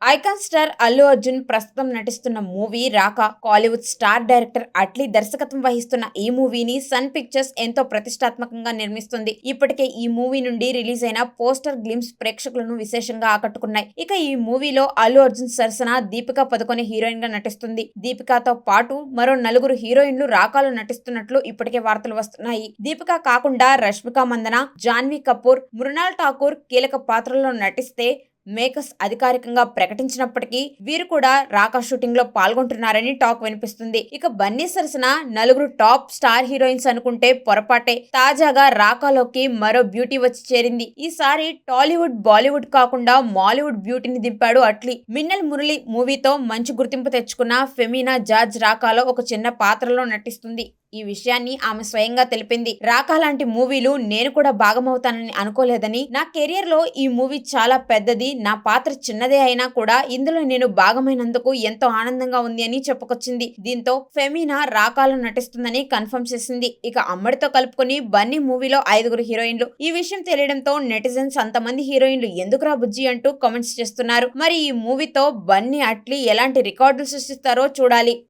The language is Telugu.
ఐకాన్ స్టార్ అల్లు అర్జున్ ప్రస్తుతం నటిస్తున్న మూవీ రాక. కాలీవుడ్ స్టార్ డైరెక్టర్ అట్లీ దర్శకత్వం వహిస్తున్న ఈ మూవీని సన్ పిక్చర్స్ ఎంతో ప్రతిష్టాత్మకంగా నిర్మిస్తుంది. ఇప్పటికే ఈ మూవీ నుండి రిలీజ్ అయిన పోస్టర్ గ్లిమ్స్ ప్రేక్షకులను విశేషంగా ఆకట్టుకున్నాయి. ఇక ఈ మూవీలో అల్లు అర్జున్ సరసన దీపికా పదుకొనె హీరోయిన్ గా నటిస్తుంది. దీపికాతో పాటు మరో నలుగురు హీరోయిన్లు రాకాలో నటిస్తున్నట్లు ఇప్పటికే వార్తలు వస్తున్నాయి. దీపిక కాకుండా రష్మిక మందన, జాన్వీ కపూర్, మృణాల్ ఠాకూర్ కీలక పాత్రల్లో నటిస్తే మేకర్స్ అధికారికంగా ప్రకటించినప్పటికీ వీరు కూడా రాకా షూటింగ్ లో పాల్గొంటున్నారని టాక్ వినిపిస్తుంది. ఇక బన్నీ సరసన నలుగురు టాప్ స్టార్ హీరోయిన్స్ అనుకుంటే పొరపాటే. తాజాగా రాకాలోకి మరో బ్యూటీ వచ్చి చేరింది. ఈసారి టాలీవుడ్, బాలీవుడ్ కాకుండా మాలీవుడ్ బ్యూటీని దింపాడు అట్లీ. మిన్నల్ మురళి మూవీతో మంచి గుర్తింపు తెచ్చుకున్న ఫెమీనా జార్జ్ రాకాలో ఒక చిన్న పాత్రలో నటిస్తుంది. ఈ విషయాన్ని ఆమె స్వయంగా తెలిపింది. రాకా లాంటి మూవీలు నేను కూడా భాగమవుతానని అనుకోలేదని, నా కెరియర్ లో ఈ మూవీ చాలా పెద్దది, నా పాత్ర చిన్నదే అయినా కూడా ఇందులో నేను భాగమైనందుకు ఎంతో ఆనందంగా ఉంది అని చెప్పుకొచ్చింది. దీంతో ఫెమీనా రాకాలో నటిస్తుందని కన్ఫర్మ్ చేసింది. ఇక అమ్మడితో కలుపుకొని బన్నీ మూవీలో 5 హీరోయిన్లు. ఈ విషయం తెలియడంతో నెటిజన్స్ అంతమంది హీరోయిన్లు ఎందుకురా బుజ్జి అంటూ కామెంట్స్ చేస్తున్నారు. మరి ఈ మూవీతో బన్నీ అట్లీ ఎలాంటి రికార్డులు సృష్టిస్తారో చూడాలి.